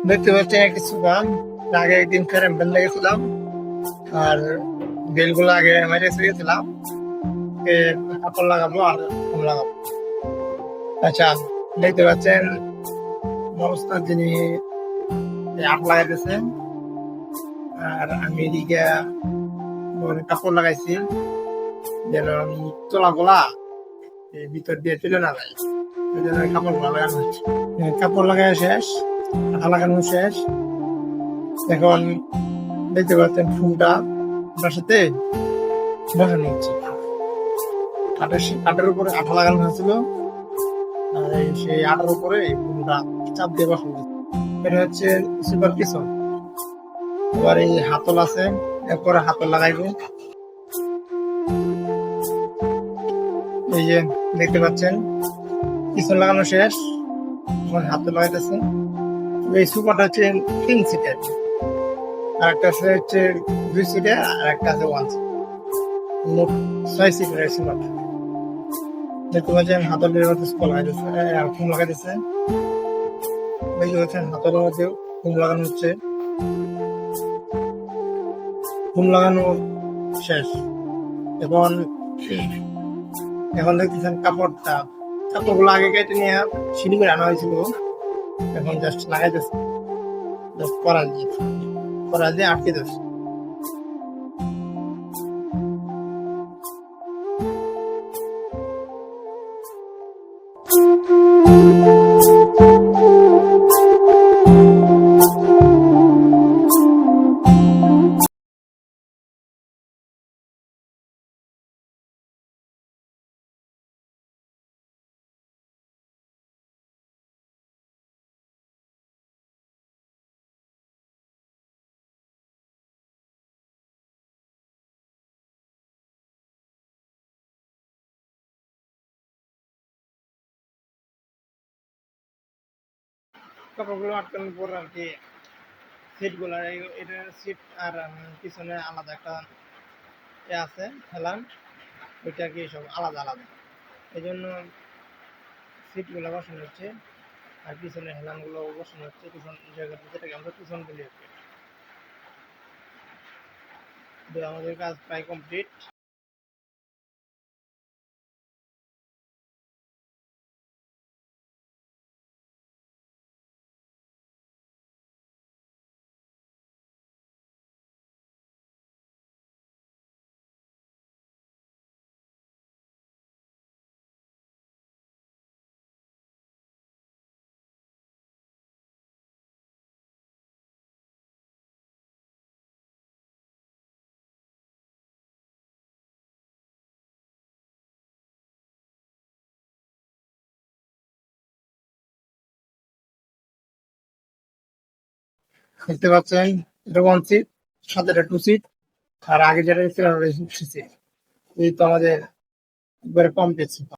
দেখতে পাচ্ছেন একটি সুপার। আগে একদিন ফের বেল গেছিলাম আর বেলগুলো আগে মেরে গেছিলাম। কাপড় লাগাবো আর ফুল লাগাবো। আচ্ছা, দেখতে পাচ্ছেন অবস্থা যিনি আট লাগাইতেছেন আর আমি এদিকে কাপড় লাগাইছি যেন আমি তোলা গোলা ভিতর দিয়ে তুলে না যায়। ওই জন্য কাপড় লাগানো হচ্ছে। কাপড় লাগানো শেষ, আঠা লাগানো শেষ। এখন দেখতে পাচ্ছেন ফুলটা ওটার সাথে বসানো হচ্ছে। কাঠের উপরে আঠা লাগানো হয়েছিল আর সেই আঠার উপরে এই ফুলটা চাপ দিয়ে বসানো হয়েছে। এটা হচ্ছে সুপার কিচন। এবার এই হাতল আছে, এরপরে হাতল লাগাইবো। এই যে দেখতে পাচ্ছেন কিচন লাগানো শেষ, এখন হাতল লাগাইতেছে। এই সুপারটা হচ্ছে 3 সিটের, আর একটা আছে হচ্ছে 2 সিটের, আর একটা আছে 1 সিট। মোট 6 সিটের এই সুপারটা। দেখতে পাচ্ছেন হাতলের মধ্যে স্কল লাগাইতেছে আর ফুল লাগাইতেছে। দেখতে পাচ্ছেন হাতলের মধ্যে ফুল লাগানো হচ্ছে। ফুল লাগানো শেষ। এখন এখন দেখতেছেন কাপড়গুলো আগে কেটে নিয়ে সিঁড়ি করে আনা হয়েছিল। এখন জাস্ট লাগাইতেছে, জাস্ট করা দিয়ে আটকে দিচ্ছে। কাপড়গুলো আটকানোর পর আর কি সিটগুলো, এটা সিট আর পিছনে আলাদা একটা আছে হেলান, ওইটা কি সব আলাদা আলাদা। এই জন্য সিটগুলো বসানো হচ্ছে আর পিছনে হেলানগুলো বসানো হচ্ছে। পিছন জায়গাটা যেটাকে আমরা পিছন বলি আর কি। আমাদের কাজ প্রায় কমপ্লিট। দেখতে পাচ্ছেন এটা 1 সিট, সাথে এটা 2 সিট, আর আগে যেটা ছিল 3 সিট। এই তো আমাদের একবারে কমপ্লিট।